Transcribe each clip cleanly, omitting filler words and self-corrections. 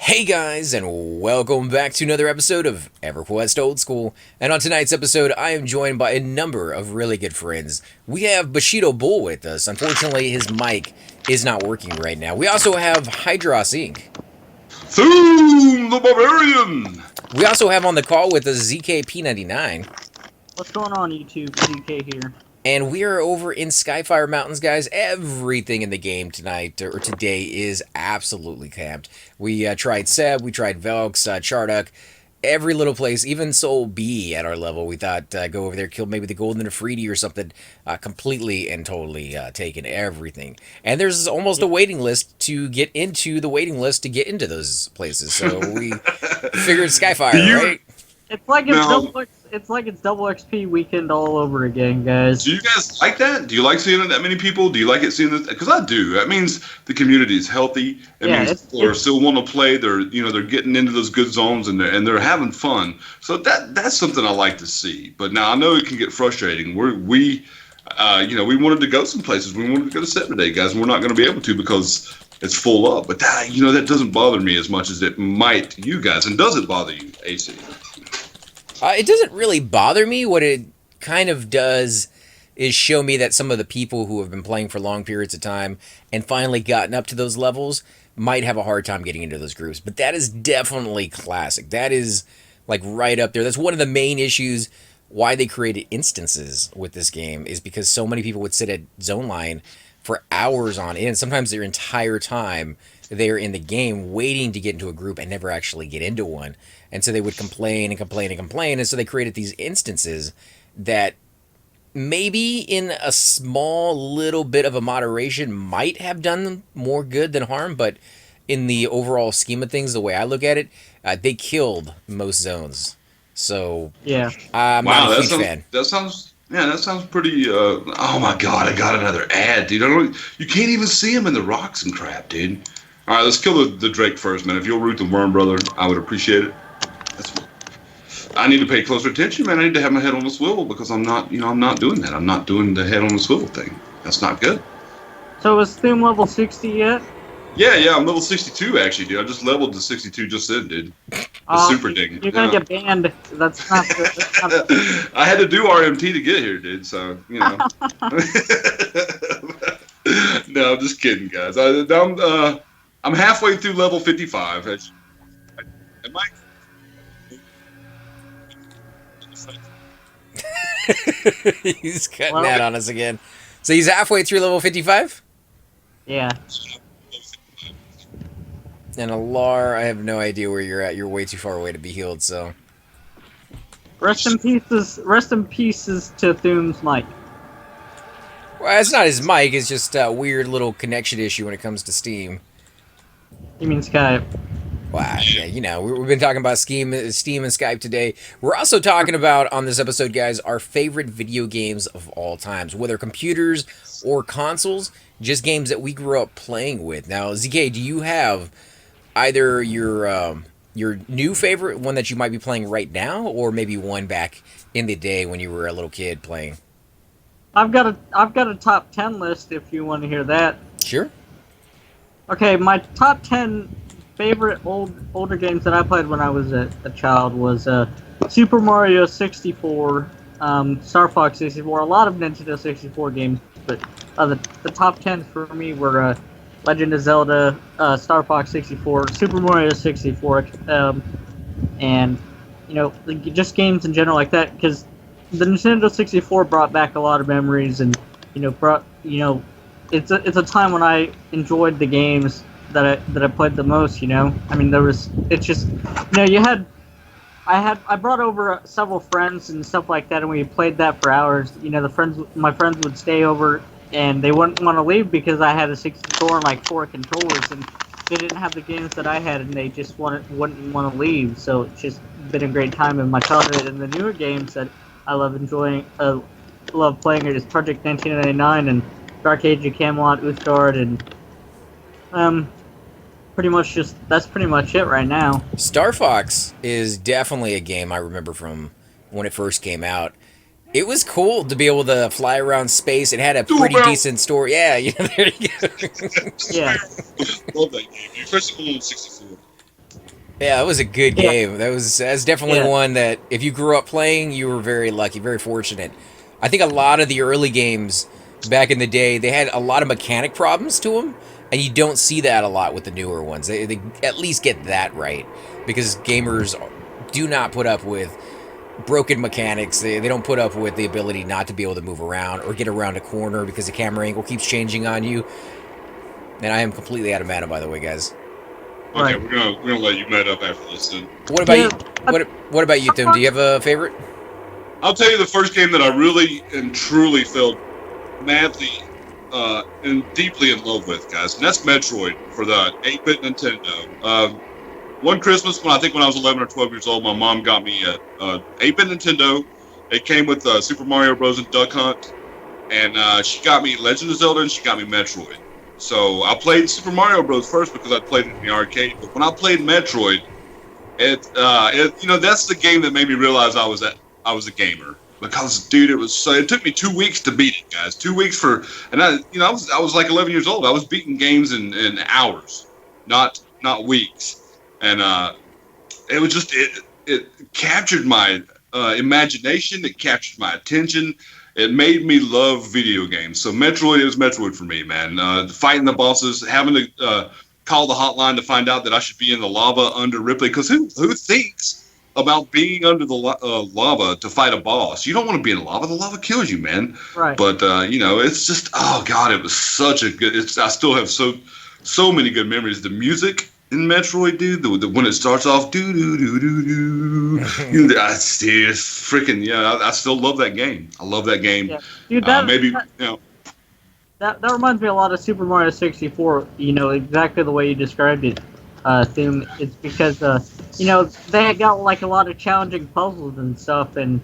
Hey guys, and welcome back to another episode of Everquest Old School. And on tonight's episode, I am joined by a number of really good friends. We have Bushido Bull with us. Unfortunately, his mic is not working right now. We also have Hydros Inc. Thoom the Barbarian! We also have on the call with us ZKP99. What's going on, YouTube? ZK here. And we are over in Skyfire Mountains, guys. Everything in the game tonight, or today, is absolutely camped. We tried Seb, we tried Velks, Charduk, every little place, even Soul B at our level. We thought go over there, kill maybe the Golden Afridi or something, completely and totally taken everything. And there's almost a waiting list to get into the waiting list to get into those places. So we figured Skyfire, right? It's like it's double XP weekend all over again, guys. Do you guys like that? Do you like seeing that many people? Do you like it seeing this? Because I do. That means the community is healthy. It means people are still want to play. They're getting into those good zones and they're having fun. So that's something I like to see. But now I know it can get frustrating. We wanted to go some places. We wanted to go to set today, guys, and we're not going to be able to because it's full up. But that doesn't bother me as much as it might you guys. And does it bother you, AC? It doesn't really bother me. What it kind of does is show me that some of the people who have been playing for long periods of time and finally gotten up to those levels might have a hard time getting into those groups. But that is definitely classic. That is like right up there. That's one of the main issues why they created instances with this game is because so many people would sit at zone line for hours on end, sometimes their entire time they're in the game waiting to get into a group and never actually get into one. And so they would complain and complain and complain. And so they created these instances that maybe in a small little bit of a moderation might have done more good than harm. But in the overall scheme of things, the way I look at it, they killed most zones. So yeah, I'm not a huge fan. That sounds pretty. Oh my god, I got another ad, dude. You can't even see him in the rocks and crap, dude. All right, let's kill the Drake first, man. If you'll root the worm, brother, I would appreciate it. I need to pay closer attention, man. I need to have my head on the swivel because I'm not doing that. I'm not doing the head on the swivel thing. That's not good. So is Thoom level 60 yet? Yeah, I'm level 62 actually, dude. I just leveled to 62 just then, dude. Super ding. You're gonna get banned. That's not good. I had to do RMT to get here, dude. So No, I'm just kidding, guys. I'm halfway through level 55. He's cutting that on us again. So he's halfway through level 55? Yeah. And Alar, I have no idea where you're at. You're way too far away to be healed, so. Rest in pieces to Thoom's mic. Well, it's not his mic, it's just a weird little connection issue when it comes to Steam. You mean Skype? Wow, yeah, we've been talking about Steam and Skype today. We're also talking about, on this episode, guys, our favorite video games of all times, whether computers or consoles, just games that we grew up playing with. Now, ZK, do you have either your new favorite, one that you might be playing right now, or maybe one back in the day when you were a little kid playing? I've got a top 10 list if you want to hear that. Sure. Okay, my top 10 favorite older games that I played when I was a child was Super Mario 64, Star Fox 64, a lot of Nintendo 64 games, but the top 10 for me were Legend of Zelda, Star Fox 64, Super Mario 64, and just games in general like that, because the Nintendo 64 brought back a lot of memories, and it's a time when I enjoyed the games that I played the most. I mean, I brought over several friends and stuff like that, and we played that for hours. My friends would stay over, and they wouldn't want to leave because I had a 64 and like 4 controllers, and they didn't have the games that I had, and they just wouldn't want to leave. So it's just been a great time in my childhood. And the newer games that I love playing is Project 1999 and Dark Age of Camelot, Uthgard, and that's pretty much it right now. Star Fox is definitely a game I remember from when it first came out. It was cool to be able to fly around space. It had a pretty decent story. Yeah, there you go. Yeah. Love that game, especially on 64. Yeah, that was a good Yeah, game. That's definitely yeah, one that if you grew up playing, you were very lucky, very fortunate. I think a lot of the early games back in the day, they had a lot of mechanic problems to them, and you don't see that a lot with the newer ones. They at least get that right because gamers do not put up with broken mechanics. They don't put up with the ability not to be able to move around or get around a corner because the camera angle keeps changing on you. And I am completely out of mana, by the way, guys. Okay, right. we're gonna let you met up after this. Then What about you? Yeah, What about you, Tim? Do you have a favorite? I'll tell you the first game that I really and truly fell madly and deeply in love with, guys, and that's Metroid for the 8-bit Nintendo. One Christmas, when I was 11 or 12 years old, my mom got me a 8-bit Nintendo. It came with Super Mario Bros. And Duck Hunt, and she got me Legend of Zelda, and she got me Metroid. So I played Super Mario Bros. First because I played it in the arcade, but when I played Metroid, that's the game that made me realize I was a gamer. Because dude, it took me 2 weeks to beat it, guys. 2 weeks and I was like 11 years old. I was beating games in hours, not weeks, and it was just it captured my imagination. It captured my attention. It made me love video games. So Metroid is Metroid for me, man. Fighting the bosses, having to call the hotline to find out that I should be in the lava under Ripley. Because who thinks about being under the lava to fight a boss? You don't want to be in lava. The lava kills you, man. right. But it's just, oh god, it was such a good. I still have so many good memories. The music in Metroid, dude, when it starts off, do do do do do, it's freaking yeah. I still love that game. I love that game. Yeah. Dude, that reminds me a lot of Super Mario 64. You know, exactly the way you described it, Thum. It's because they had got like a lot of challenging puzzles and stuff, and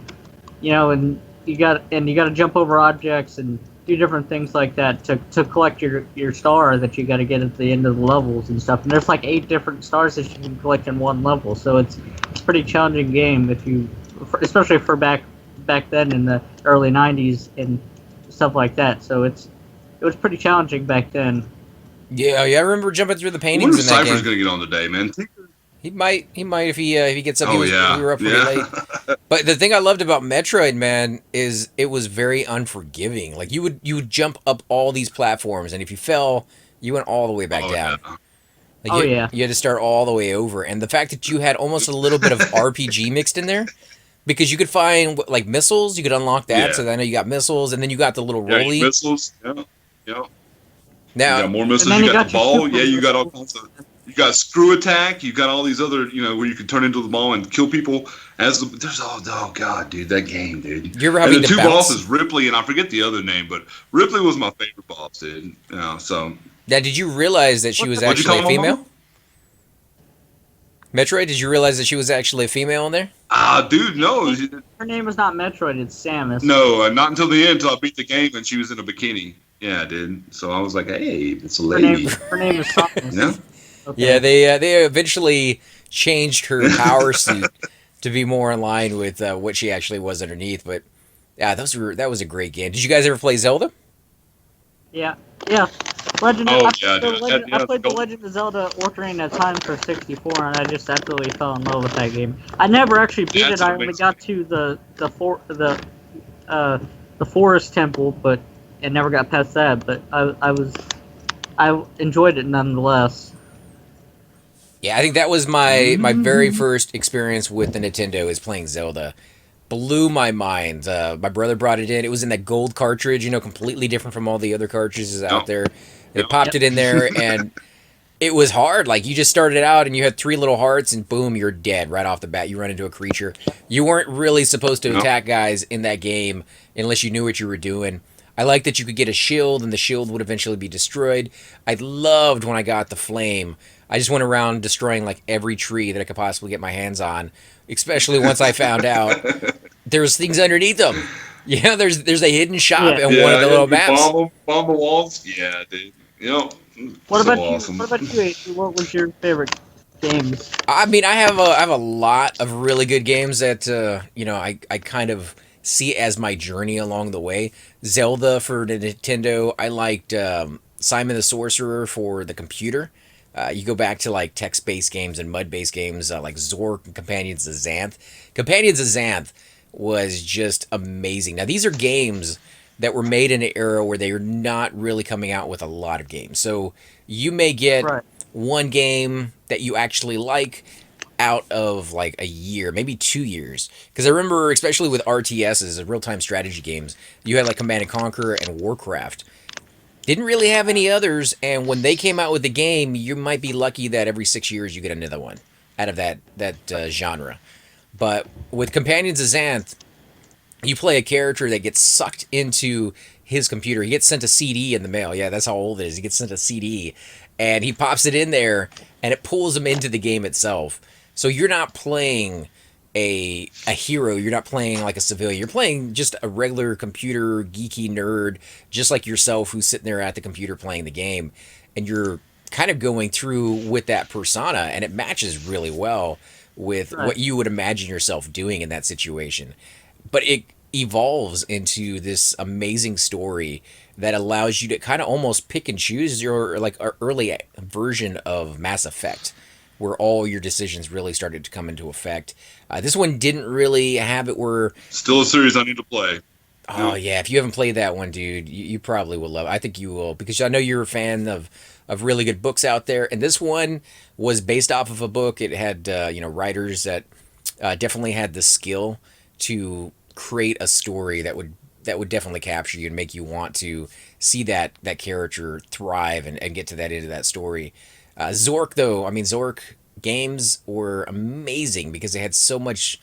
and you got to jump over objects and do different things like that to collect your star that you got to get at the end of the levels and stuff. And there's like 8 different stars that you can collect in one level, so it's a pretty challenging game especially for back then in the early 90s and stuff like that. So it was pretty challenging back then. Yeah, I remember jumping through the I wonder paintings if in that Cypher's game. gonna get on today, man. He might if he gets up. Oh We yeah, were up pretty late. But the thing I loved about Metroid, man, is it was very unforgiving. Like you would jump up all these platforms, and if you fell, you went all the way back Oh down. yeah. Like Yeah. you had to start all the way over. And the fact that you had almost a little bit of RPG mixed in there, because you could find like missiles, you could unlock that. Yeah. So I know you got missiles, and then you got the little Yeah, rolly. missiles. Yeah. Yeah. Now, You got more missiles. And then You you got the got your ball. super Yeah, you got all missiles. kinds of. You got screw attack. You got all these other, where you can turn into the ball and kill people. There's oh god, dude, that game, dude. you're And having the to two bounce. bosses, Ripley and I forget the other name, but Ripley was my favorite boss, dude. So Now, did you realize that she was what'd you actually call a him, female? Mama? Metroid, did you realize that she was actually a female in there? Dude, no, Her name is not Metroid, it's Samus. no, not until the end, until I beat the game and she was in a bikini. Yeah, dude. So I was like, hey, it's a lady. Her name is Samus. Yeah. Okay. Yeah, they eventually changed her power suit to be more in line with what she actually was underneath. But yeah, that was a great game. Did you guys ever play Zelda? Yeah. Legend. Oh, I yeah, played the dude. Legend, I played the Zelda. Legend of Zelda Ocarina of Time for 64, and I just absolutely fell in love with that game. I never actually beat That's it. I an only amazing got to the forest temple, but and never got past that. But I enjoyed it nonetheless. Yeah, I think that was my very first experience with the Nintendo is playing Zelda. Blew my mind. My brother brought it in. It was in that gold cartridge, completely different from all the other cartridges out there. They Yep. popped it in there, and it was hard. Like, you just started out, and you had 3 little hearts, and boom, you're dead right off the bat. You run into a creature. You weren't really supposed to attack guys in that game unless you knew what you were doing. I liked that you could get a shield, and the shield would eventually be destroyed. I loved when I got the flame. I just went around destroying like every tree that I could possibly get my hands on, especially once I found out there's things underneath them. Yeah, there's a hidden shop in one of the little maps. Bomb the walls. Yeah, dude. What so about awesome. you? What about you, AC? What was your favorite games? I mean, I have a lot of really good games that I kind of see as my journey along the way. Zelda for the Nintendo. I liked Simon the Sorcerer for the computer. You go back to like text-based games and mud-based games like Zork and Companions of Xanth. Companions of Xanth was just amazing. Now these are games that were made in an era where they are not really coming out with a lot of games. So you may get one game that you actually like out of like a year, maybe 2 years. Because I remember, especially with RTSs, real-time strategy games, you had like Command and Conquer and Warcraft. Didn't really have any others, and when they came out with the game, you might be lucky that every 6 years you get another one out of that genre. But with Companions of Xanth, you play a character that gets sucked into his computer. He gets sent a CD in the mail. Yeah, that's how old it is. He gets sent a CD, and he pops it in there, and it pulls him into the game itself. So you're not playing a hero. You're not playing like a civilian. You're playing just a regular computer geeky nerd, just like yourself, who's sitting there at the computer playing the game, and you're kind of going through with that persona, and it matches really well with what you would imagine yourself doing in that situation. But it evolves into this amazing story that allows you to kind of almost pick and choose your like early version of Mass Effect, where all your decisions really started to come into effect. This one didn't really have it where... Still a series I need to play. Oh, yeah. If you haven't played that one, dude, you probably will love it. I think you will, because I know you're a fan of really good books out there. And this one was based off of a book. It had, writers that definitely had the skill to create a story that would definitely capture you and make you want to see that character thrive and get to that end of that story. Zork, though, Zork games were amazing because they had so much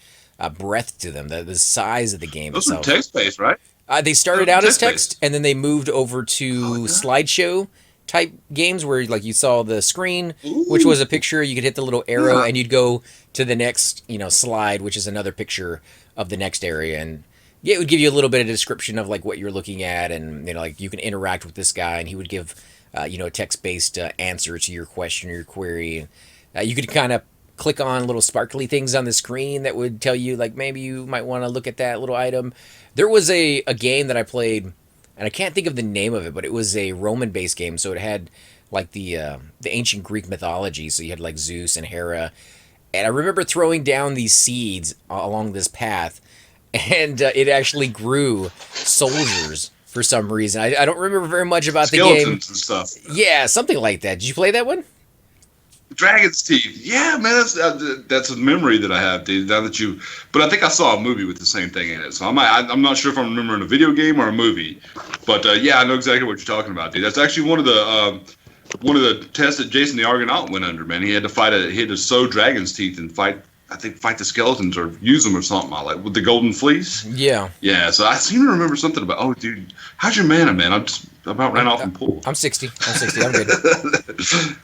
breadth to them. The size of the game Those itself. were text-based, right? They started out as text, and then they moved over to slideshow type games where like you saw the screen, which was a picture. You could hit the little arrow, and you'd go to the next slide, which is another picture of the next area, and it would give you a little bit of description of like what you're looking at, and like you can interact with this guy, and he would give a text-based answer to your question or your query. You could kind of click on little sparkly things on the screen that would tell you like maybe you might want to look at that little item. There was a game that I played, and I can't think of the name of it, but it was a Roman-based game, so it had like the ancient Greek mythology, so you had like Zeus and Hera, and I remember throwing down these seeds along this path, and it actually grew soldiers for some reason. I don't remember very much about the game. Skeletons and stuff. Yeah, something like that. Did you play that one? Dragon's Teeth. Yeah, man, that's a memory that I have, dude. But I think I saw a movie with the same thing in it. So I'm not sure if I'm remembering a video game or a movie. But yeah, I know exactly what you're talking about, dude. That's actually one of the tests that Jason the Argonaut went under, man. He had to sow dragon's teeth and fight the skeletons or use them or something like with the golden fleece. Yeah. Yeah. So I seem to remember something about. Oh, dude, how's your mana, man? I just about ran off and pulled. I'm 60. I'm good.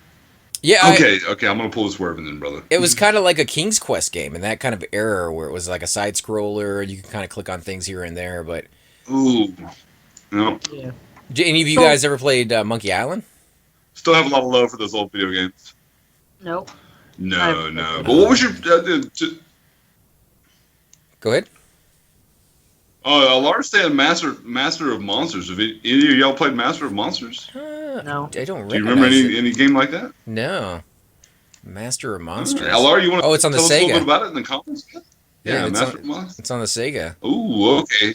Yeah. Okay. I'm gonna pull this Wervin then, brother. It was kind of like a King's Quest game in that kind of era where it was like a side scroller. You could kind of click on things here and there, but. Ooh. No. Yeah. Did any of you guys ever played Monkey Island? Still have a lot of love for those old video games. Nope. No. But what was your? Go ahead. Lars said Master of Monsters. Have any of y'all played Master of Monsters? No. I don't. Do you remember any game like that? No. Master of Monsters. Lars, you want to it's on the tell us Sega. a little bit about it in the comments? Yeah, Master of Monsters. It's on the Sega. Ooh, okay.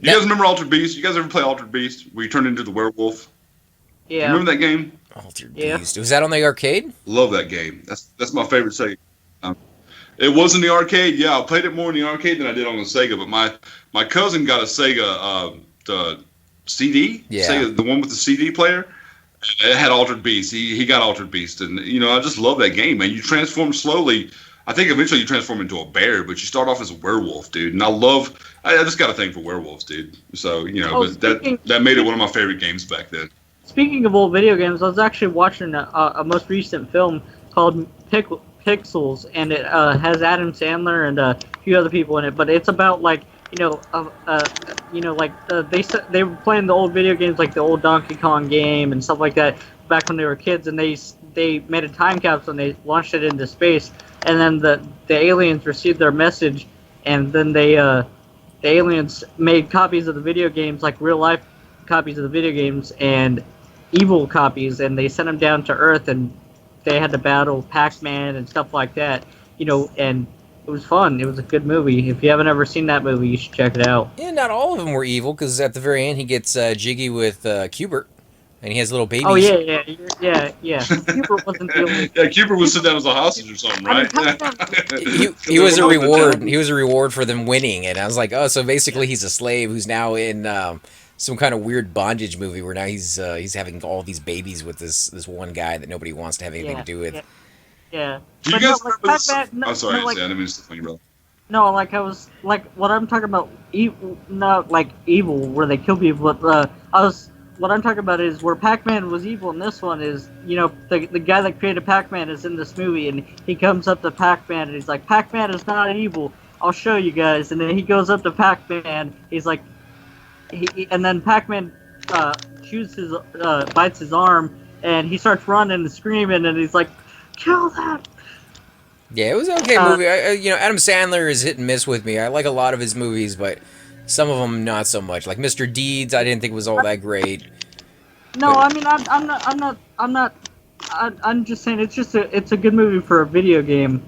You guys remember Altered Beast? You guys ever play Altered Beast where you turned into the werewolf? Yeah. You remember that game? Altered Beast. Was that on the arcade? Love that game. That's my favorite Sega. It was in the arcade. Yeah, I played it more in the arcade than I did on the Sega. But my cousin got a Sega the CD. Yeah. Sega, the one with the CD player. It had Altered Beast. He got Altered Beast, and I just love that game, man. You transform slowly. I think eventually you transform into a bear, but you start off as a werewolf, dude. And I just got a thing for werewolves, dude. So but that made it one of my favorite games back then. Speaking of old video games, I was actually watching a most recent film called Pixels, and it has Adam Sandler and a few other people in it. But it's about like they were playing the old video games like the old Donkey Kong game and stuff like that back when they were kids, and they made a time capsule and they launched it into space, and then the aliens received their message, and then the aliens made copies of the video games, like real life copies of the video games, and evil copies, and they sent them down to Earth, and they had to battle Pac-Man and stuff like that. And it was fun. It was a good movie. If you haven't ever seen that movie, you should check it out. Yeah, not all of them were evil, because at the very end he gets jiggy with Cubert, and he has little babies. Oh yeah. Cooper wasn't the only. Yeah, Cooper was sent down as a hostage or something, right? He was a reward. He was a reward for them winning, and I was like, oh, so basically he's a slave who's now in some kind of weird bondage movie where now he's having all these babies with this one guy that nobody wants to have anything to do with. Yeah. Do you guys remember this? I'm sorry, I didn't mean to step on you, brother. No, like I was like what I'm talking about. Not like evil where they kill people, but what I'm talking about is where Pac-Man was evil, and this one is, the guy that created Pac-Man is in this movie, and he comes up to Pac-Man, and he's like, Pac-Man is not evil, I'll show you guys, and then he goes up to Pac-Man, he's like, and then Pac-Man bites his arm, and he starts running and screaming, and he's like, kill that! Yeah, it was an okay movie. Adam Sandler is hit and miss with me. I like a lot of his movies, but some of them not so much. Like Mr. Deeds, I didn't think was all that great. No, I mean I'm just saying it's a good movie for a video game,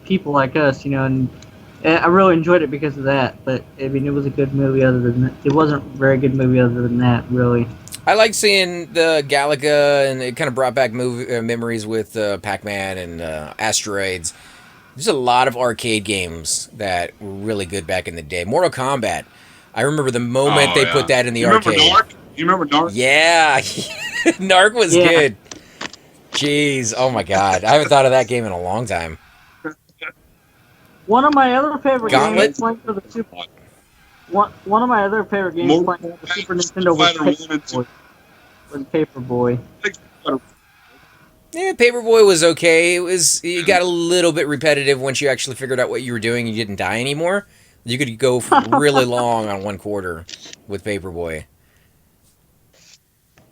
people like us, and I really enjoyed it because of that. But I mean, it was a good movie. Other than that, it wasn't a very good movie. Other than that, really. I like seeing the Galaga, and it kind of brought back memories with Pac-Man and Asteroids. There's a lot of arcade games that were really good back in the day. Mortal Kombat. I remember the moment they put that in the arcade. You remember Narc? Yeah. Narc was good. Jeez. Oh, my God. I haven't thought of that game in a long time. One of my other favorite Gauntlet? games playing for the Super... One of my other favorite games playing for the Super Nintendo was Paperboy. Yeah, Paperboy was okay. It got a little bit repetitive once you actually figured out what you were doing and you didn't die anymore. You could go for really long on one quarter with Paperboy.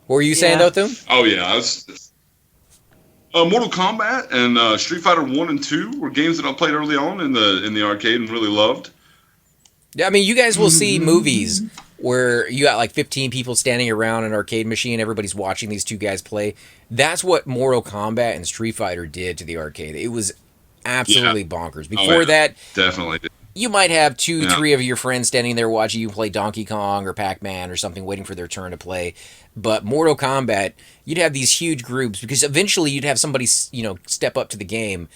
What were you saying, though, Thum? Oh, yeah. Mortal Kombat and Street Fighter 1 and 2 were games that I played early on in the arcade and really loved. Yeah, I mean, you guys will see movies where you got like 15 people standing around an arcade machine, everybody's watching these two guys play. That's what Mortal Kombat and Street Fighter did to the arcade. It was absolutely bonkers. Before that, definitely did. You might have two, three of your friends standing there watching you play Donkey Kong or Pac-Man or something, waiting for their turn to play. But Mortal Kombat, you'd have these huge groups because eventually you'd have somebody, step up to the game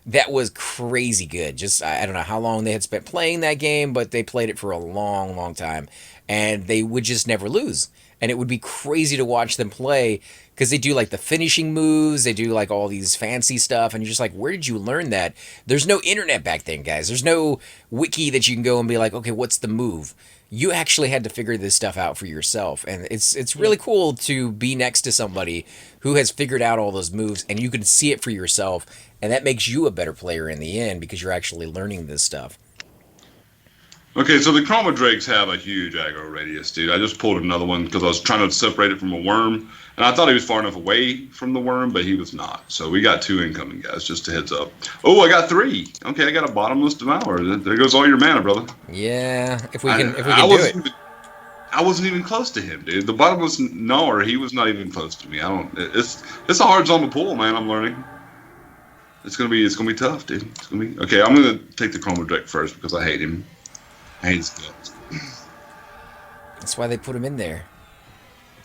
that was crazy good. Just, I don't know how long they had spent playing that game, but they played it for a long, long time. And they would just never lose. And it would be crazy to watch them play because they do like the finishing moves, they do like all these fancy stuff, and you're just like, where did you learn that? There's no internet back then, guys. There's no wiki that you can go and be like, okay, what's the move? You actually had to figure this stuff out for yourself, and it's really cool to be next to somebody who has figured out all those moves, and you can see it for yourself, and that makes you a better player in the end because you're actually learning this stuff. Okay, so the Chroma Drakes have a huge aggro radius, dude. I just pulled another one because I was trying to separate it from a worm, and I thought he was far enough away from the worm, but he was not. So we got 2 incoming, guys, just a heads up. Oh, I got 3. Okay, I got a bottomless devour. There goes all your mana, brother. Yeah, if we can do it. I wasn't even close to him, dude. The bottomless gnawer, he was not even close to me. It's a hard zone to pull, man. I'm learning. It's gonna be tough, dude. Okay. I'm gonna take the Chroma Drake first because I hate him. I hate his guts. That's why they put him in there.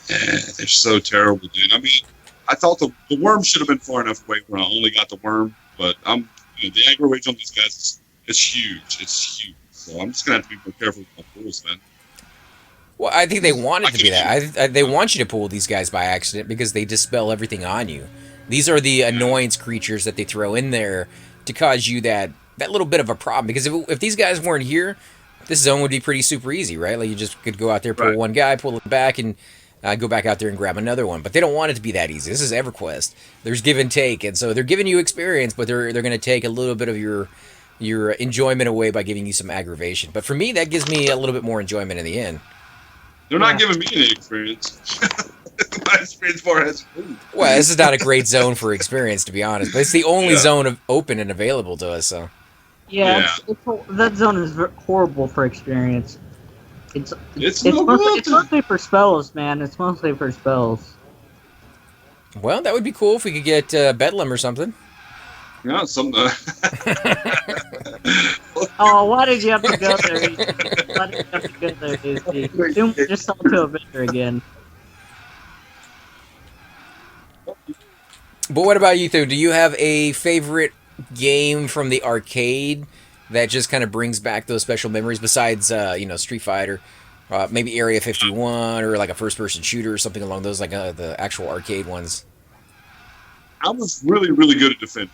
Yeah, they're so terrible, dude. I mean, I thought the worm should have been far enough away where I only got the worm, but the aggro range on these guys is huge. It's huge. So I'm just gonna have to be more careful with my pulls, man. Well, I think they want it to be that. They want you to pull these guys by accident because they dispel everything on you. These are the annoyance creatures that they throw in there to cause you that little bit of a problem. Because if these guys weren't here, this zone would be pretty super easy, right? Like you just could go out there, pull one guy, pull it back, and go back out there and grab another one. But they don't want it to be that easy. This is EverQuest. There's give and take, and so they're giving you experience, but they're going to take a little bit of your enjoyment away by giving you some aggravation. But for me, that gives me a little bit more enjoyment in the end. They're not giving me any experience. My experience bar has food. Well, this is not a great zone for experience, to be honest. But it's the only zone open and available to us. So. Yeah. That zone is horrible for experience. It's no good. It's mostly for spells, man. It's mostly for spells. Well, that would be cool if we could get Bedlam or something. Yeah, some. Oh, why did you have to go there? Why did you have to go there, Easy? Doom just sold to a vendor again. But what about you, Theo? Do you have a favorite game from the arcade that just kind of brings back those special memories besides, Street Fighter? Maybe Area 51 or like a first-person shooter or something along those, like the actual arcade ones. I was really, really good at Defender.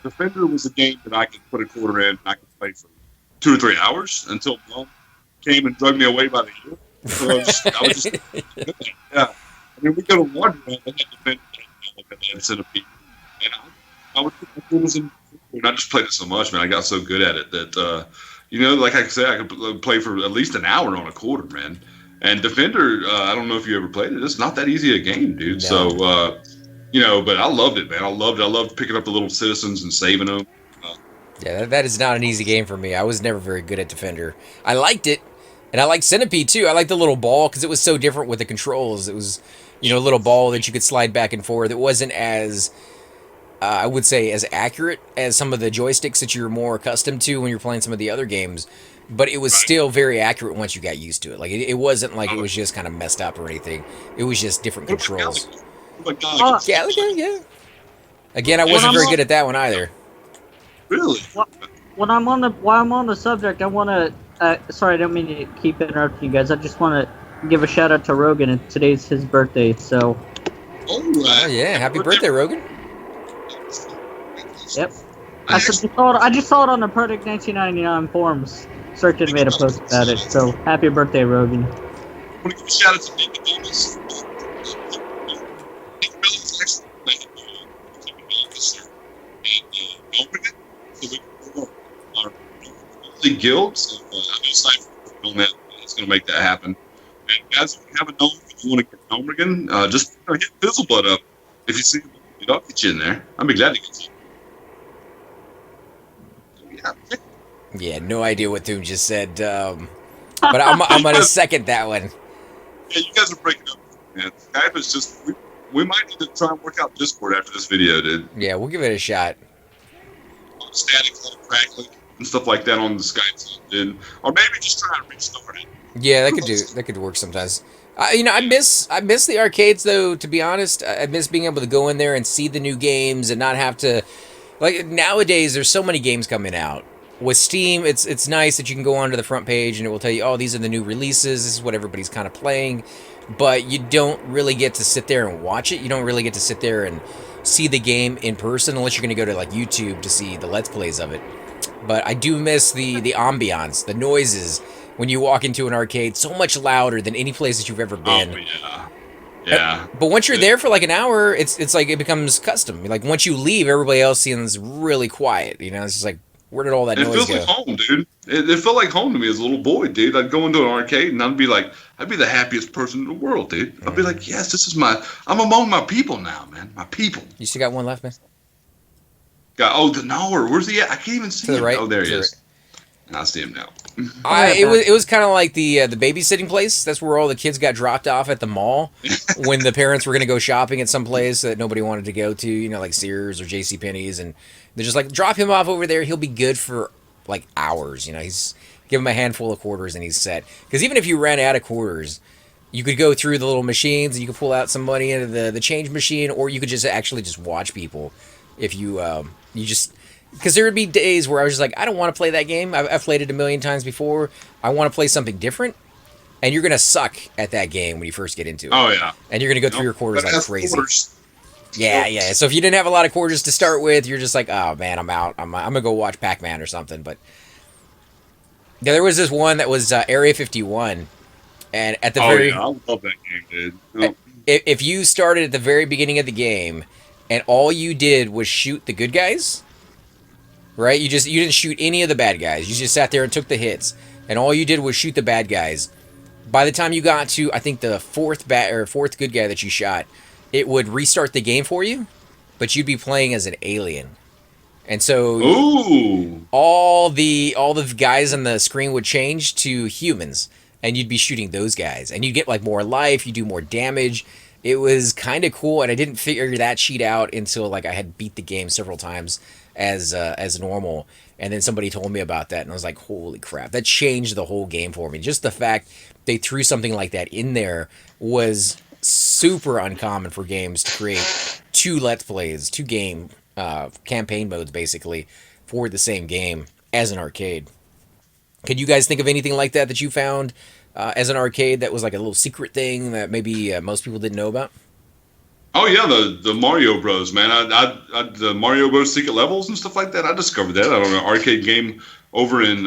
Defender was a game that I could put a quarter in and I could play for 2 or 3 hours until Mom came and dragged me away by the ear. So I was just yeah. I mean, we go to Wonderland and had Defender and Centipede. And I would put my quarters in, and I just played it so much, man. I got so good at it that, like I said, I could play for at least an hour on a quarter, man. And Defender, I don't know if you ever played it. It's not that easy a game, dude. No. So, but I loved it, man. I loved picking up the little citizens and saving them. Yeah, that is not an easy game for me. I was never very good at Defender. I liked it, and I liked Centipede too. I liked the little ball because it was so different with the controls. It was, a little ball that you could slide back and forth. It wasn't as, I would say, as accurate as some of the joysticks that you're more accustomed to when you're playing some of the other games. But it was still very accurate once you got used to it. Like it wasn't like it was just kind of messed up or anything. It was just different controls. Galaga, yeah. Again, I wasn't very good at that one either. Really? While I'm on the subject, I want to. Sorry, I don't mean to keep interrupting you guys. I just want to give a shout out to Rogan, and today's his birthday. So. Oh yeah! Happy birthday, Rogan. Yep. I just saw it on the Product 1999 forums. Circuit made a post about it. So happy birthday, Rogan. I want to give a shout out to Nicodemus. The guild, so I know Skyfire on that. It's going to make that happen. And guys, if you have a gnome, if you want to get a gnome again, just hit Fizzleblood up. If you see him, I'll get you in there. I'll be glad to get you. So, yeah. Yeah, no idea what Doom just said, but I'm going to second that one. Yeah, you guys are breaking up, man. Skype is just, we might need to try and work out Discord after this video, dude. Yeah, we'll give it a shot. Static, crackling, and stuff like that on the Skype, dude. Or maybe just try and restart it. Yeah, that could work sometimes. I miss the arcades though. To be honest, I miss being able to go in there and see the new games and not have to. Like nowadays, there's so many games coming out. With Steam, it's nice that you can go onto the front page and it will tell you, oh, these are the new releases. This is what everybody's kind of playing, but you don't really get to sit there and watch it. You don't really get to sit there and see the game in person unless you're going to go to like YouTube to see the Let's Plays of it. But I do miss the ambiance, the noises when you walk into an arcade, so much louder than any place that you've ever been. Oh, yeah. Yeah. But once you're there for like an hour, it's like it becomes custom. Like once you leave, everybody else seems really quiet. It's just like, where did all that noise go? It feels like home, dude. It felt like home to me as a little boy, dude. I'd go into an arcade and I'd be the happiest person in the world, dude. I'd be like, yes, I'm among my people now, man. My people. You still got one left, man? The knower. Where's he at? I can't even see him. Right. Oh, there he is. I see him now. It was kind of like the babysitting place. That's where all the kids got dropped off at the mall when the parents were going to go shopping at some place that nobody wanted to go to, like Sears or JCPenney's, and they're just like, drop him off over there. He'll be good for like hours. He's give him a handful of quarters and he's set. Because even if you ran out of quarters, you could go through the little machines and you could pull out some money into the change machine, or you could just actually just watch people. If you because there would be days where I was just like, I don't want to play that game. I've played it a million times before. I want to play something different. And you're going to suck at that game when you first get into it. Oh, yeah. And you're going to go through your quarters like crazy. Yeah. So if you didn't have a lot of quarters to start with, you're just like, oh, man, I'm out. I'm going to go watch Pac-Man or something. But yeah, there was this one that was Area 51. And at the I love that game, dude. If you started at the very beginning of the game and all you did was shoot the good guys... Right? You didn't shoot any of the bad guys. You just sat there and took the hits. And all you did was shoot the bad guys. By the time you got to, I think, the fourth good guy that you shot, it would restart the game for you, but you'd be playing as an alien. And so all the guys on the screen would change to humans. and you'd be shooting those guys, and you'd get like more life, you do more damage. It was kind of cool, and I didn't figure that cheat out until like I had beat the game several times as normal, and then somebody told me about that, and I was like, holy crap, that changed the whole game for me. Just the fact they threw something like that in there was super uncommon for games to create two let's plays, two game campaign modes basically for the same game as an arcade. Can you guys think of anything like that that you found as an arcade that was like a little secret thing that maybe most people didn't know about? Oh yeah, the Mario Bros. Man, the Mario Bros. Secret levels and stuff like that. I discovered that on an arcade game over in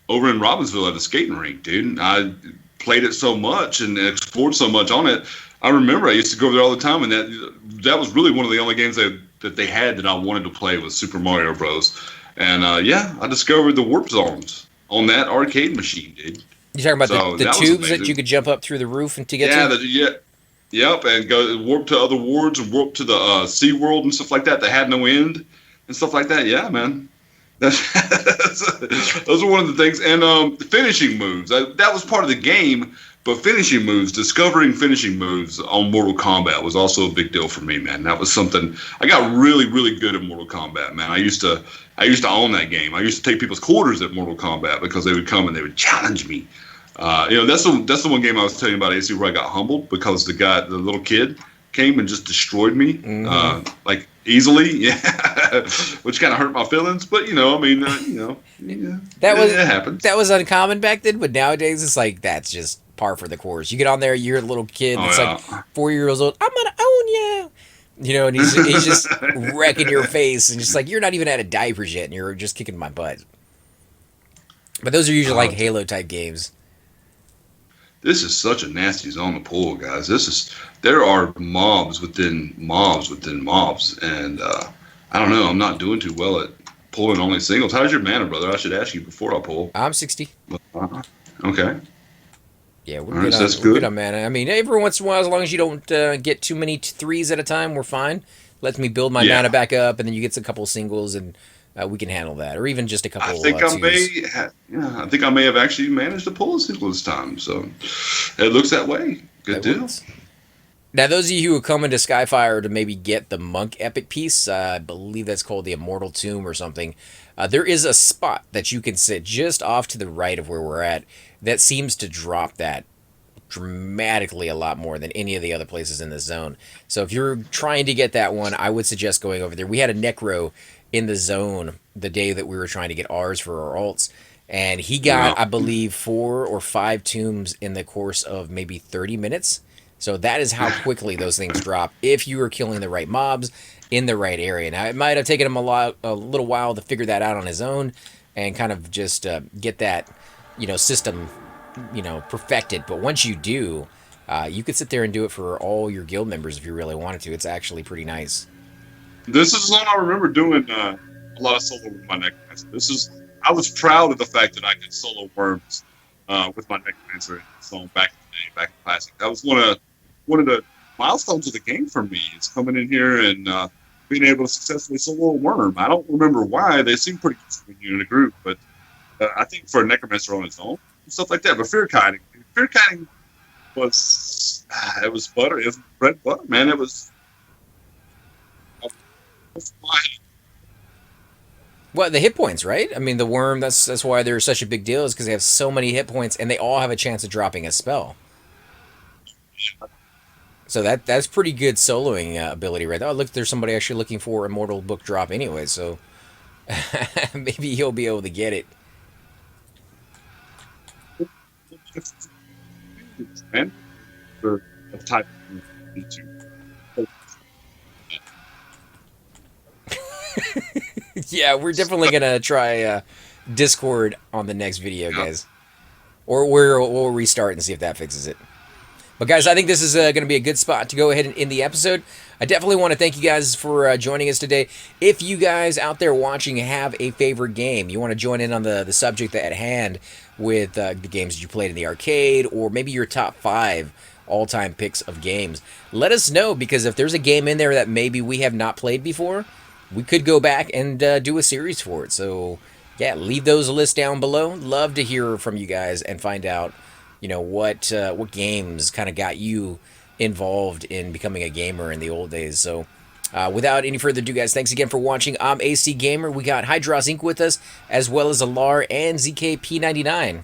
Robbinsville at a skating rink, dude. I played it so much and explored so much on it. I remember I used to go over there all the time, and that was really one of the only games that they had that I wanted to play was Super Mario Bros. And yeah, I discovered the warp zones on that arcade machine, dude. You talking about the tubes that you could jump up through the roof and to get to? Yep, and go warp to other worlds and warp to the Sea World and stuff like that that had no end and stuff like that. Yeah, man. Those are one of the things. And finishing moves. That was part of the game, but finishing moves, discovering finishing moves on Mortal Kombat was also a big deal for me, man. That was something I got really, really good at Mortal Kombat, man. I used to own that game. I used to take people's quarters at Mortal Kombat because they would come and they would challenge me. That's the one game I was telling you about, AC, where I got humbled because the little kid came and just destroyed me, like easily, yeah, which kind of hurt my feelings. But yeah, it happens. That was uncommon back then, but nowadays it's like that's just par for the course. You get on there, you're a little kid that's like 4 years old. I'm gonna own you. And he's just wrecking your face, and just like you're not even out of diapers yet, and you're just kicking my butt. But those are usually like Halo type games. This is such a nasty zone to pull, guys. There are mobs within mobs within mobs, and I don't know. I'm not doing too well at pulling only singles. How's your mana, brother? I should ask you before I pull. I'm 60. Okay. Yeah, we're good on mana. I mean, every once in a while, as long as you don't get too many threes at a time, we're fine. Lets me build my mana back up, and then you get a couple singles, and we can handle that, or even just a couple. I think I think I may have actually managed to pull a single this time. So it looks that way. Good deal. Now, those of you who are coming to Skyfire to maybe get the Monk Epic piece, I believe that's called the Immortal Tomb or something. There is a spot that you can sit just off to the right of where we're at that seems to drop that dramatically a lot more than any of the other places in the zone. So if you're trying to get that one, I would suggest going over there. We had a Necro in the zone the day that we were trying to get ours for our alts, and he got, I believe, 4 or 5 tombs in the course of maybe 30 minutes. So that is how quickly those things drop if you were killing the right mobs in the right area. Now, it might have taken him a little while to figure that out on his own and kind of just get that, system, perfected. But once you do, you could sit there and do it for all your guild members if you really wanted to. It's actually pretty nice. This is one I remember doing a lot of solo with my Necromancer. I was proud of the fact that I could solo worms with my Necromancer song back in the day, back in Classic. That was one of the milestones of the game for me. Is coming in here and being able to successfully solo a worm. I don't remember why. They seem pretty good when you're in a group, but I think for a Necromancer on its own and stuff like that. But fear kiting was it was butter. It was bread and butter, man. It was. Well, the hit points, right? I mean, the worm, that's why they're such a big deal, is because they have so many hit points, and they all have a chance of dropping a spell. So that's pretty good soloing ability right there. Oh, look, there's somebody actually looking for Immortal Book drop anyway, so maybe he'll be able to get it. Man, for a type Yeah, we're definitely gonna try Discord on the next video, guys, or we'll restart and see if that fixes it. But guys, I think this is going to be a good spot to go ahead and end the episode. I definitely want to thank you guys for joining us today. If you guys out there watching have a favorite game, you want to join in on the subject at hand with the games that you played in the arcade, or maybe your top 5 all-time picks of games, let us know, because if there's a game in there that maybe we have not played before, we could go back and do a series for it. So yeah, leave those lists down below. Love to hear from you guys and find out what games kind of got you involved in becoming a gamer in the old days. So, without any further ado, guys, thanks again for watching. I'm AC Gamer. We got Hydros Inc. with us, as well as Alar and ZKP99.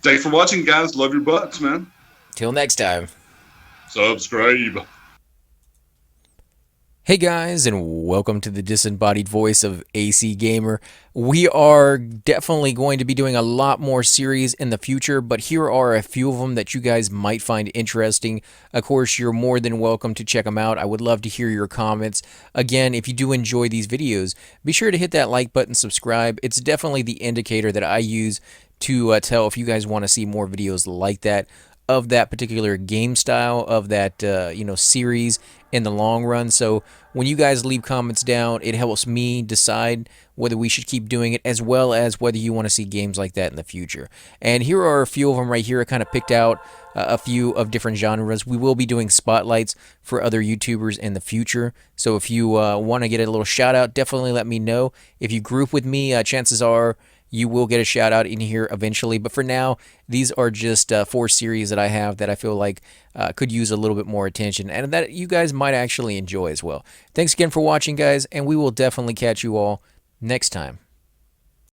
Thanks for watching, guys. Love your butts, man. Till next time. Subscribe. Hey guys, and welcome to the disembodied voice of AC Gamer. We are definitely going to be doing a lot more series in the future, but here are a few of them that you guys might find interesting. Of course, you're more than welcome to check them out. I would love to hear your comments. Again, if you do enjoy these videos, be sure to hit that like button, subscribe. It's definitely the indicator that I use to tell if you guys want to see more videos like that, of that particular game style, of that series in the long run. So when you guys leave comments down, it helps me decide whether we should keep doing it, as well as whether you want to see games like that in the future. And here are a few of them right here. I kind of picked out a few of different genres. We will be doing spotlights for other YouTubers in the future. So if you want to get a little shout out, definitely let me know. If you group with me, chances are you will get a shout out in here eventually. But for now, these are just 4 series that I have that I feel like could use a little bit more attention, and that you guys might actually enjoy as well. Thanks again for watching, guys, and we will definitely catch you all next time.